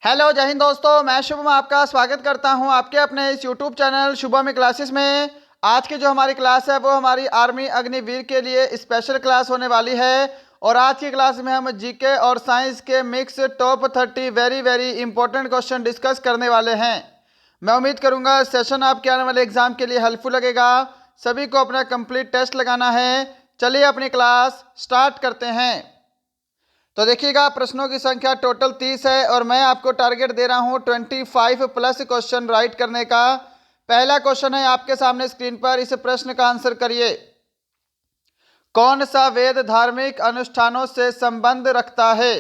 Hello जय हिंद दोस्तों, मैं शुभम आपका स्वागत करता हूं आपके अपने इस यूट्यूब चैनल शुभम क्लासेस में। आज की जो हमारी क्लास है वो हमारी आर्मी अग्निवीर के लिए स्पेशल क्लास होने वाली है। और आज की क्लास में हम जीके और साइंस के mix top 30 very very important question discuss करने वाले हैं। मैं उम्मीद करूंगा सेशन आपके आने वाले एग्जाम के लिए हेल्पफुल लगेगा। सभी को अपना कंप्लीट टेस्ट लगाना है। चलिए अपनी क्लास स्टार्ट करते हैं। तो देखिएगा, प्रश्नों की संख्या टोटल 30 है और मैं आपको टारगेट दे रहा हूं 25 प्लस क्वेश्चन राइट करने का। पहला क्वेश्चन है आपके सामने स्क्रीन पर, इस प्रश्न का आंसर करिए। कौन सा वेद धार्मिक अनुष्ठानों से संबंध रखता है?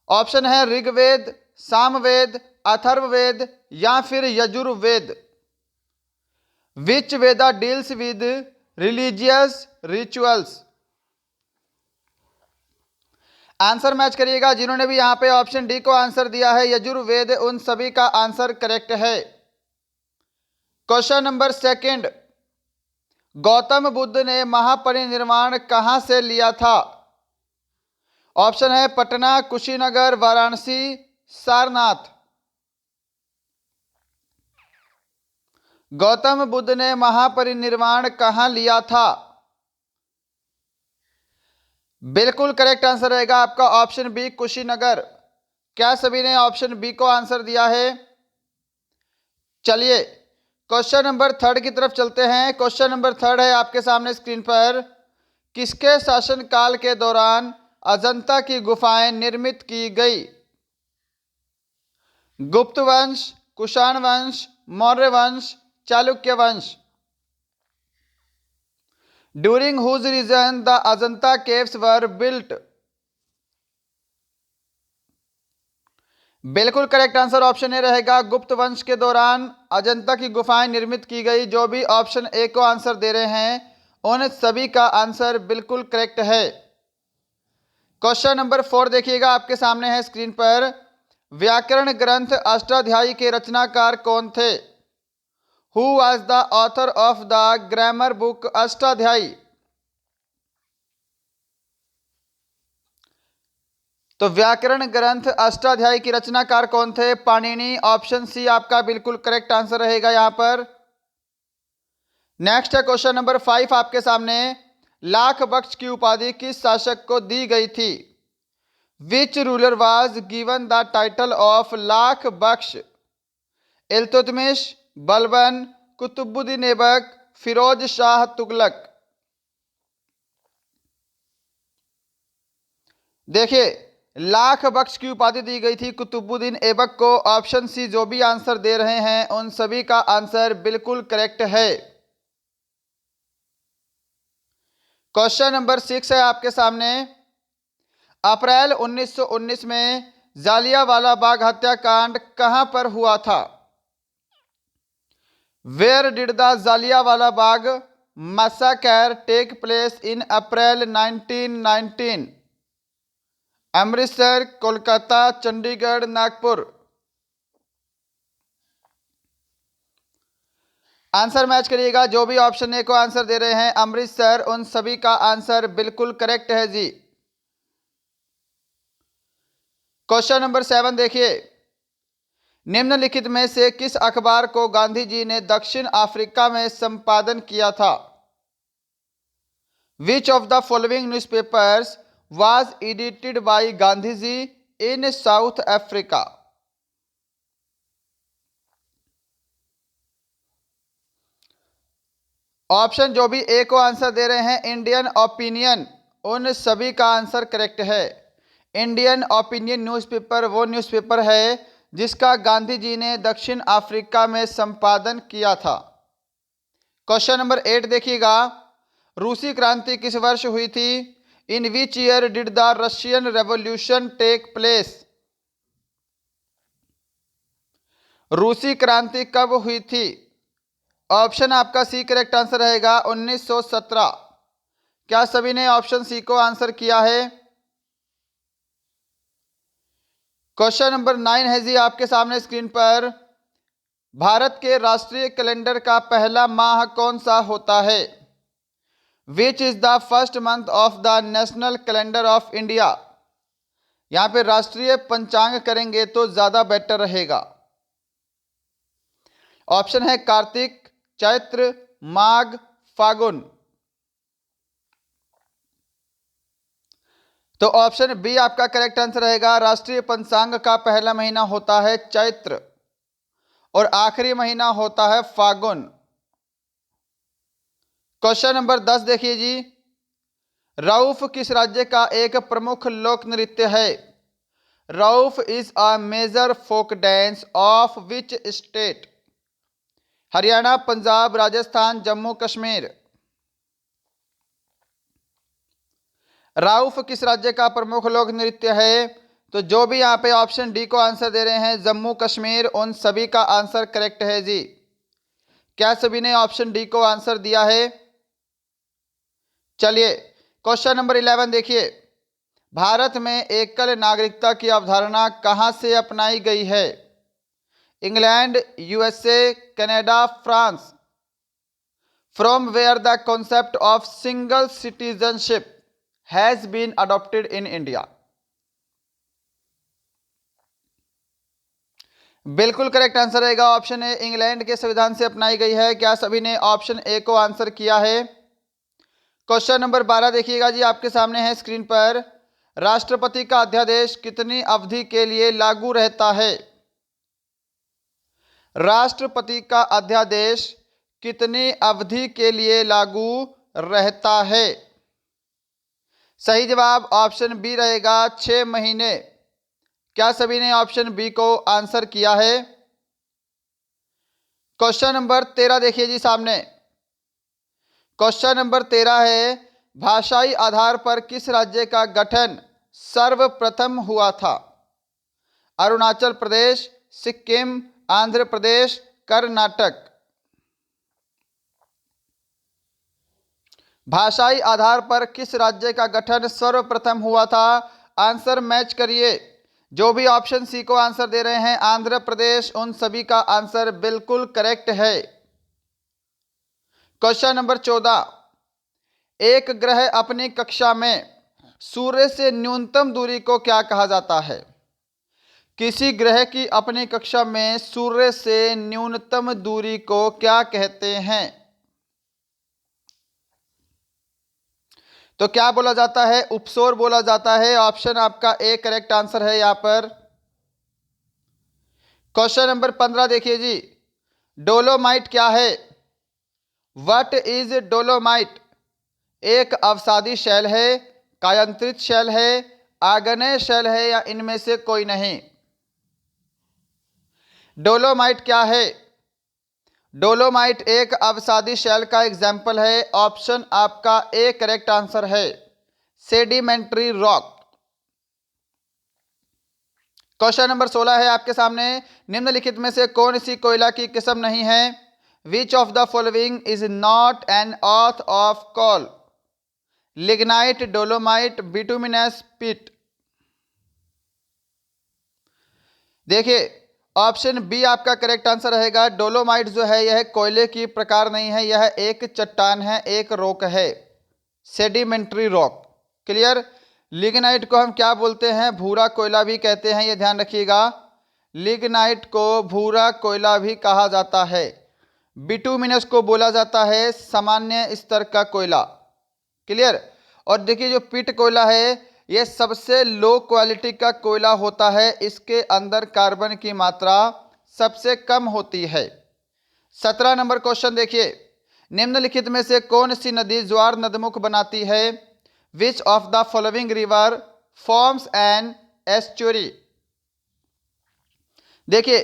ऑप्शन है ऋग्वेद, सामवेद, अथर्ववेद या फिर Yajurveda. Which Veda deals with religious rituals? Answer match करिएगा। जिन्होंने भी यहां पे ऑप्शन डी को आंसर दिया है यजुर्वेद, उन सभी का आंसर करेक्ट है। Question number second, Gautam Buddha ने महापरिनिर्वाण कहां से लिया था? ऑप्शन है पटना, कुशीनगर, वाराणसी, सारनाथ। गौतम बुद्ध ने महापरिनिर्वाण कहां लिया था? बिल्कुल करेक्ट आंसर रहेगा आपका ऑप्शन बी, कुशीनगर। क्या सभी ने ऑप्शन बी को आंसर दिया है? चलिए क्वेश्चन नंबर थर्ड की तरफ चलते हैं। क्वेश्चन नंबर थर्ड है आपके सामने स्क्रीन पर। किसके शासनकाल के दौरान अजंता की गुफाएं निर्मित की गई? गुप्त वंश, कुषाण वंश, मौर्य वंश, चालुक्य वंश। During whose reign the Ajanta caves were built? बिल्कुल करेक्ट आंसर ऑप्शन ए रहेगा, गुप्त वंश के दौरान अजंता की गुफाएं निर्मित की गई। जो भी ऑप्शन ए को आंसर दे रहे हैं उन सभी का आंसर बिल्कुल करेक्ट है। क्वेश्चन नंबर 4 देखिएगा, आपके सामने है स्क्रीन पर। व्याकरण ग्रंथ अष्टाध्यायी के रचनाकार कौन थे? Who was the author of the grammar book Ashtadhyayi? तो व्याकरण ग्रंथ अष्टाध्यायी की रचनाकार कौन थे? पाणिनि। ऑप्शन सी आपका बिल्कुल करेक्ट आंसर रहेगा यहां पर। नेक्स्ट है क्वेश्चन नंबर 5 आपके सामने। लाख बख्श की उपाधि किस शासक को दी गई थी? Which ruler was given the title of Lakh Bakhsh? Iltutmish, Balban, Qutbuddin Aibak, Firoz Shah Tughlaq. देखिए, लाख बख्श की उपाधि दी गई थी कुतुबुद्दीन ऐबक को। ऑप्शन सी जो भी आंसर दे रहे हैं उन सभी का आंसर बिल्कुल करेक्ट है। क्वेश्चन नंबर 6 है आपके सामने। अप्रैल 1919 में जालियांवाला बाग हत्याकांड कहां पर हुआ था? Where did the Jallianwala Bagh massacre take place in April 1919? Amritsar, Kolkata, Chandigarh, Nagpur. Answer match करिएगा। जो भी ऑप्शन ए को आंसर दे रहे हैं अमृतसर, उन सभी का आंसर बिल्कुल करेक्ट है जी। क्वेश्चन नंबर 7 देखिए। निम्नलिखित में से किस अखबार को गांधी जी ने दक्षिण अफ्रीका में संपादन किया था? Which of the following newspapers was edited by Gandhi ji in South Africa? Option जो भी ए को आंसर दे रहे हैं इंडियन ओपिनियन, उन सभी का आंसर करेक्ट है। इंडियन ओपिनियन न्यूज़पेपर वो न्यूज़पेपर है जिसका गांधी जी ने दक्षिण अफ्रीका में संपादन किया था। क्वेश्चन नंबर 8 देखिएगा। रूसी क्रांति किस वर्ष हुई थी? In which year did the Russian revolution take place? रूसी क्रांति कब हुई थी? ऑप्शन आपका सी करेक्ट आंसर रहेगा 1917। क्या सभी ने ऑप्शन सी को आंसर किया है? क्वेश्चन नंबर 9 है जी आपके सामने स्क्रीन पर। भारत के राष्ट्रीय कैलेंडर का पहला माह कौन सा होता है? Which is the first month of the national calendar of India? यहां पे राष्ट्रीय पंचांग करेंगे तो ज्यादा बेटर रहेगा। ऑप्शन है कार्तिक, चैत्र, माघ, फागुन। तो ऑप्शन बी आपका करेक्ट आंसर रहेगा। राष्ट्रीय पंचांग का पहला महीना होता है चैत्र और आखिरी महीना होता है फागुन। क्वेश्चन नंबर 10 देखिए जी। रऊफ किस राज्य का एक प्रमुख लोक नृत्य है? Rauf is a major folk dance of which state? Haryana, Punjab, Rajasthan, Jammu Kashmir. Rauf किस राज्य का प्रमुख लोक नृत्य है? तो जो भी यहाँ पे ऑप्शन डी को आंसर दे रहे हैं जम्मू कश्मीर, उन सभी का आंसर करेक्ट है जी। क्या सभी ने ऑप्शन डी को आंसर दिया है? चलिए क्वेश्चन नंबर 11 देखिए। भारत में एकल नागरिकता की अवधारणा कहां से अपनाई गई है? England, USA, Canada, France. From where the concept of single citizenship has been adopted in India? बिल्कुल करेक्ट आंसर रहेगा ऑप्शन ए, इंग्लैंड के संविधान से अपनाई गई है। क्या सभी ने ऑप्शन ए को आंसर किया है? क्वेश्चन नंबर 12 देखिएगा जी, आपके सामने है स्क्रीन पर। राष्ट्रपति का अध्यादेश कितनी अवधि के लिए लागू रहता है? राष्ट्रपति का अध्यादेश कितनी अवधि के लिए लागू रहता है? सही जवाब ऑप्शन बी रहेगा, 6 महीने। क्या सभी ने ऑप्शन बी को आंसर किया है? क्वेश्चन नंबर 13 देखिए जी सामने। क्वेश्चन नंबर 13 है, भाषाई आधार पर किस राज्य का गठन सर्वप्रथम हुआ था? अरुणाचल प्रदेश, सिक्किम, आंध्र प्रदेश, कर्नाटक। भाषाई आधार पर किस राज्य का गठन सर्वप्रथम हुआ था? आंसर मैच करिए। जो भी ऑप्शन सी को आंसर दे रहे हैं आंध्र प्रदेश, उन सभी का आंसर बिल्कुल करेक्ट है। क्वेश्चन नंबर 14, एक ग्रह अपनी कक्षा में सूर्य से न्यूनतम दूरी को क्या कहा जाता है? किसी ग्रह की अपनी कक्षा में सूर्य से न्यूनतम दूरी को क्या कहते हैं? तो क्या बोला जाता है? उपसौर बोला जाता है। ऑप्शन आपका ए करेक्ट आंसर है यहां पर। क्वेश्चन नंबर 15 देखिए जी। डोलोमाइट क्या है? What is dolomite? एक अवसादी शैल है, कायांतरित शैल है, आग्नेय शैल है या इनमें से कोई नहीं? डोलोमाइट क्या है? डोलोमाइट एक अवसादी शैल का एग्जाम्पल है। ऑप्शन आपका ए करेक्ट आंसर है, सेडिमेंट्री रॉक। क्वेश्चन नंबर 16 है आपके सामने। निम्नलिखित में से कौन सी कोयला की किस्म नहीं है? Which of the following is not an oath of coal? Lignite, dolomite, bituminous, peat. देखिए ऑप्शन बी आपका करेक्ट आंसर रहेगा। डोलोमाइट जो है यह कोयले की प्रकार नहीं है, यह एक चट्टान है, एक रॉक है, सेडिमेंट्री रॉक। क्लियर? लिग्नाइट को हम क्या बोलते हैं? भूरा कोयला भी कहते हैं, यह ध्यान रखिएगा। लिग्नाइट को भूरा कोयला भी कहा जाता है। बिटुमिनस को बोला जाता है सामान्य स्तर का कोयला। क्लियर? और देखिए जो पिट कोयला है यह सबसे लो क्वालिटी का कोयला होता है, इसके अंदर कार्बन की मात्रा सबसे कम होती है। 17 नंबर क्वेश्चन देखिए। निम्नलिखित में से कौन सी नदी ज्वार नदमुख बनाती है? Which of the following river forms an estuary? देखिए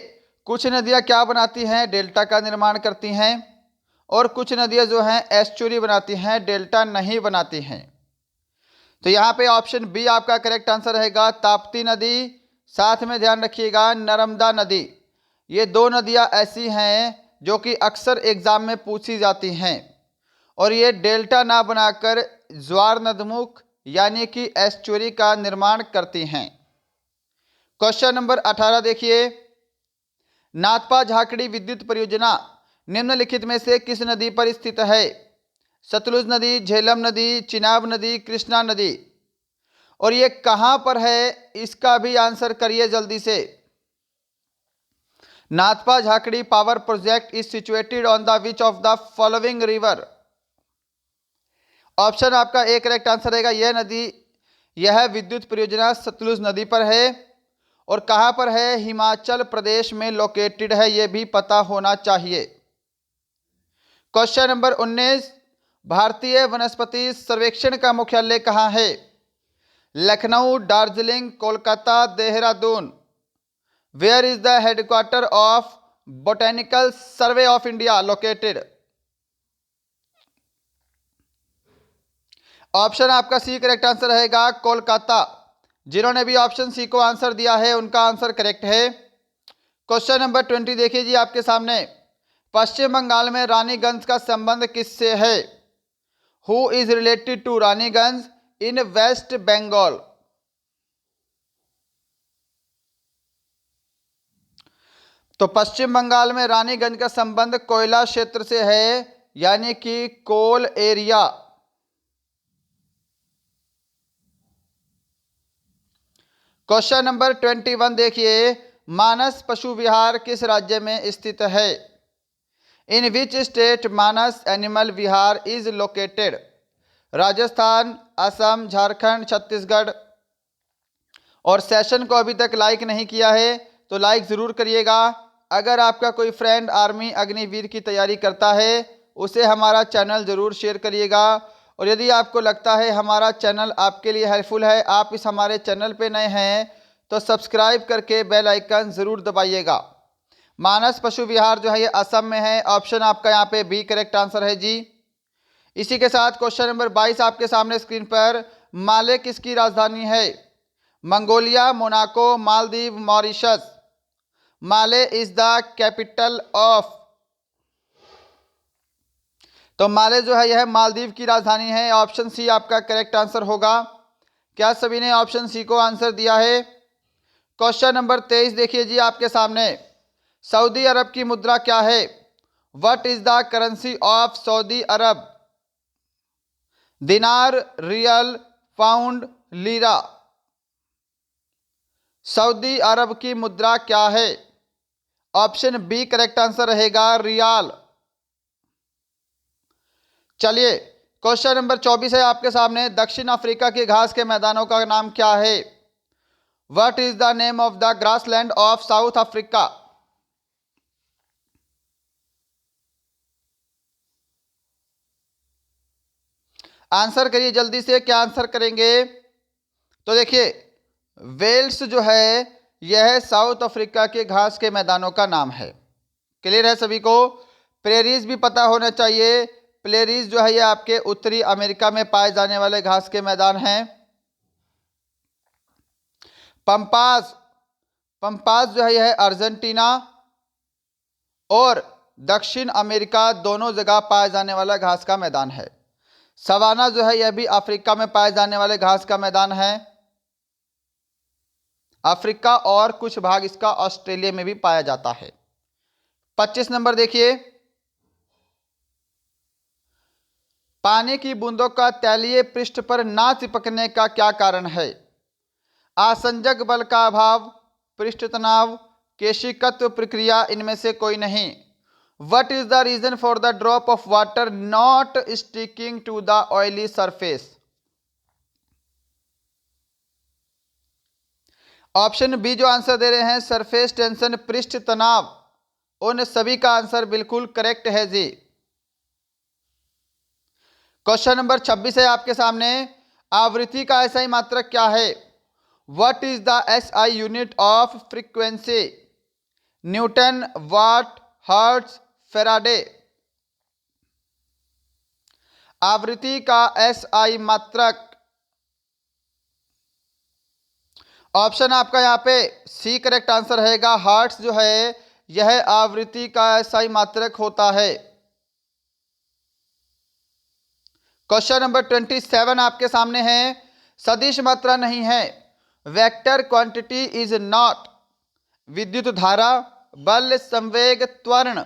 कुछ नदियां क्या बनाती हैं? डेल्टा का निर्माण करती हैं, और कुछ नदियां जो हैं एस्चुरी बनाती हैं, डेल्टा नहीं बनाती हैं। तो यहाँ पे ऑप्शन बी आपका करेक्ट आंसर रहेगा, ताप्ती नदी। साथ में ध्यान रखिएगा नर्मदा नदी। ये दो नदियाँ ऐसी हैं जो कि अक्सर एग्जाम में पूछी जाती हैं, और ये डेल्टा ना बनाकर ज्वार नदमुख यानी कि एस्चुरी का निर्माण करती हैं। क्वेश्चन नंबर 18 देखिए। नाथपा झाकड़ी विद्युत परियोजना निम्नलिखित में से किस नदी पर स्थित है? सतलुज नदी, झेलम नदी, चिनाब नदी, कृष्णा नदी। और ये कहां पर है, इसका भी आंसर करिए जल्दी से। Nathpa Jhakri power project is situated on the which of the following river. Option आपका ए करेक्ट आंसर रहेगा। यह विद्युत परियोजना सतलुज नदी पर है। और कहां पर है, हिमाचल प्रदेश में लोकेटेड है, यह भी पता होना चाहिए। क्वेश्चन नंबर 19, भारतीय वनस्पति सर्वेक्षण का मुख्यालय कहां है? Lucknow, Darjeeling, Kolkata, Dehradun. Where is the headquarter of botanical survey of India located? Option आपका सी करेक्ट आंसर रहेगा, कोलकाता। जिन्होंने भी ऑप्शन सी को आंसर दिया है उनका आंसर करेक्ट है। क्वेश्चन नंबर 20 देखिए जी आपके सामने। पश्चिम बंगाल में रानीगंज का संबंध किससे है? Who is related to Raniganj in West Bengal? तो पश्चिम बंगाल में रानीगंज का संबंध कोयला क्षेत्र से है, यानी कि कोल एरिया। क्वेश्चन नंबर 21 देखिए, मानस पशु विहार किस राज्य में स्थित है? In which state Manas animal Vihar is located? Rajasthan, Assam, Jharkhand, Chhattisgarh. और सेशन को अभी तक लाइक नहीं किया है तो लाइक ज़रूर करिएगा। अगर आपका कोई फ्रेंड आर्मी अग्निवीर की तैयारी करता है उसे हमारा चैनल ज़रूर शेयर करिएगा। और यदि आपको लगता है हमारा चैनल आपके लिए हेल्पफुल है, आप इस हमारे चैनल पे नए हैं तो सब्सक्राइब करके बेल आइकन ज़रूर दबाइएगा। मानस पशु विहार जो है ये असम में है। ऑप्शन आपका यहाँ पे बी करेक्ट आंसर है जी। इसी के साथ क्वेश्चन नंबर 22 आपके सामने स्क्रीन पर। माले किसकी राजधानी है? Mongolia, Monaco, Maldives, Mauritius. Male is the capital of. तो माले जो है यह मालदीव की राजधानी है। ऑप्शन सी आपका करेक्ट आंसर होगा। क्या सभी ने ऑप्शन सी को आंसर दिया है? क्वेश्चन नंबर 23 देखिए जी आपके सामने। सऊदी अरब की मुद्रा क्या है? What is the currency of Saudi Arabia? Dinar, riyal, pound, lira. सऊदी अरब की मुद्रा क्या है? ऑप्शन बी करेक्ट आंसर रहेगा, रियाल। चलिए क्वेश्चन नंबर 24 है आपके सामने। दक्षिण अफ्रीका के घास के मैदानों का नाम क्या है? What is the name of the grassland of south Africa? Answer करिए जल्दी से, क्या आंसर करेंगे? तो देखिए वेल्स जो है यह साउथ अफ्रीका के घास के मैदानों का नाम है। क्लियर है सभी को? प्रेरीज भी पता होना चाहिए। प्लेरीज जो है ये आपके उत्तरी अमेरिका में पाए जाने वाले घास के मैदान हैं। पंपास, पंपास जो है यह अर्जेंटीना और दक्षिण अमेरिका दोनों जगह पाए जाने वाला घास का मैदान है। सवाना जो है यह भी अफ्रीका में पाए जाने वाले घास का मैदान है। अफ्रीका और कुछ भाग इसका ऑस्ट्रेलिया में भी पाया जाता है। 25 नंबर देखिए। पानी की बूंदों का तैलीय पृष्ठ पर ना चिपकने का क्या कारण है? आसंजक बल का अभाव, पृष्ठ तनाव, केशिकत्व प्रक्रिया, इनमें से कोई नहीं। What is the reason for the drop of water not sticking to the oily surface? Option B जो आंसर दे रहे हैं सरफेस टेंशन, पृष्ठ तनाव, उन सभी का आंसर बिल्कुल करेक्ट है जी। क्वेश्चन नंबर 26 है आपके सामने। आवृत्ति का एसआई मात्रक क्या है? What is the SI unit of frequency? Newton, watt, hertz, Faraday. आवृत्ति का एसआई मात्रक। ऑप्शन आपका यहाँ पे सी करेक्ट आंसर रहेगा। हर्ट्ज जो है यह आवृत्ति का एसआई मात्रक होता है। क्वेश्चन नंबर 27 आपके सामने है। सदिश मात्रा नहीं है। Vector quantity is not. विद्युत धारा, बल, संवेग, त्वरण।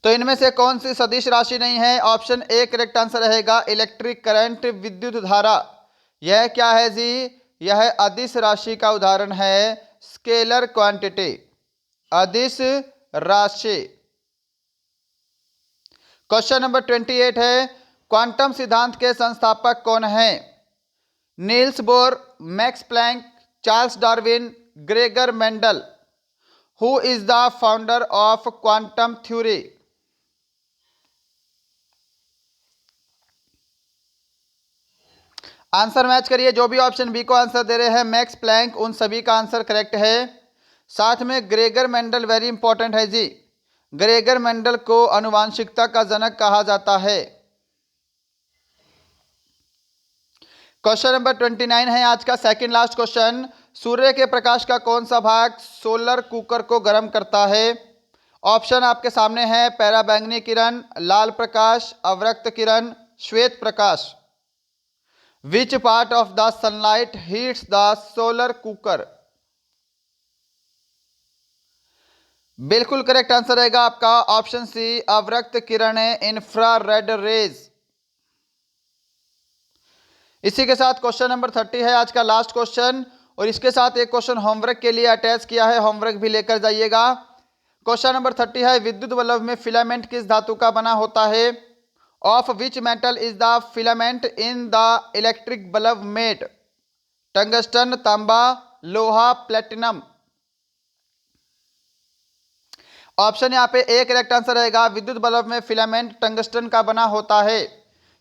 तो इनमें से कौन सी सदिश राशि नहीं है? ऑप्शन ए करेक्ट आंसर रहेगा इलेक्ट्रिक करंट, विद्युत धारा। यह क्या है जी? यह अदिश राशि का उदाहरण है, स्केलर क्वांटिटी, अदिश राशि। क्वेश्चन नंबर 28 है, क्वांटम सिद्धांत के संस्थापक कौन हैं? Niels Bohr, Max Planck, Charles Darwin, Gregor Mendel. Who is the founder of quantum theory? Answer match करिए। जो भी ऑप्शन बी को आंसर दे रहे हैं मैक्स प्लैंक, उन सभी का आंसर करेक्ट है। साथ में ग्रेगर मेंडल वेरी इंपॉर्टेंट है जी। ग्रेगर मेंडल को आनुवांशिकता का जनक कहा जाता है। क्वेश्चन नंबर 29 है आज का सेकंड लास्ट क्वेश्चन। सूर्य के प्रकाश का कौन सा भाग सोलर कुकर को गर्म करता है? ऑप्शन आपके सामने है, पराबैंगनी किरण, लाल प्रकाश, अवरक्त किरण, श्वेत प्रकाश। Which part of the sunlight heats the solar cooker? बिल्कुल करेक्ट आंसर रहेगा आपका ऑप्शन सी, अवरक्त किरणें, इंफ्रारेड रेज। इसी के साथ क्वेश्चन नंबर 30 है आज का लास्ट क्वेश्चन, और इसके साथ एक क्वेश्चन होमवर्क के लिए अटैच किया है, होमवर्क भी लेकर जाइएगा। क्वेश्चन नंबर 30 है, विद्युत बल्ब में फिलामेंट किस धातु का बना होता है? Of which metal is the filament in the electric bulb made? Tungsten, तांबा, लोहा, प्लेटिनम। ऑप्शन यहाँ पे ए करेक्ट आंसर रहेगा, विद्युत बल्ब में फिलामेंट टंगस्टन का बना होता है।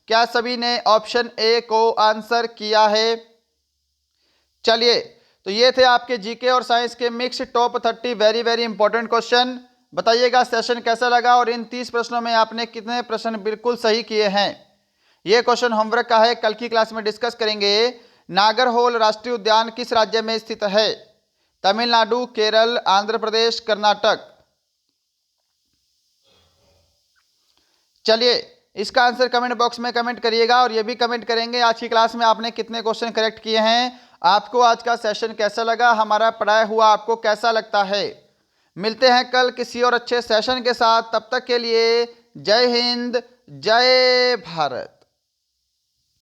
क्या सभी ने ऑप्शन ए को आंसर किया है? चलिए, तो ये थे आपके जीके और साइंस के mix top 30 very very important question. बताइएगा सेशन कैसा लगा और इन 30 प्रश्नों में आपने कितने प्रश्न बिल्कुल सही किए हैं। ये क्वेश्चन होमवर्क का है, कल की क्लास में डिस्कस करेंगे। नागरहोल राष्ट्रीय उद्यान किस राज्य में स्थित है? तमिलनाडु, केरल, आंध्र प्रदेश, कर्नाटक। चलिए, इसका आंसर कमेंट बॉक्स में कमेंट करिएगा, और ये भी कमेंट करेंगे आज की क्लास में आपने कितने क्वेश्चन करेक्ट किए हैं। आपको आज का सेशन कैसा लगा, हमारा पढ़ाया हुआ आपको कैसा लगता है। मिलते हैं कल किसी और अच्छे सेशन के साथ, तब तक के लिए जय हिंद, जय भारत।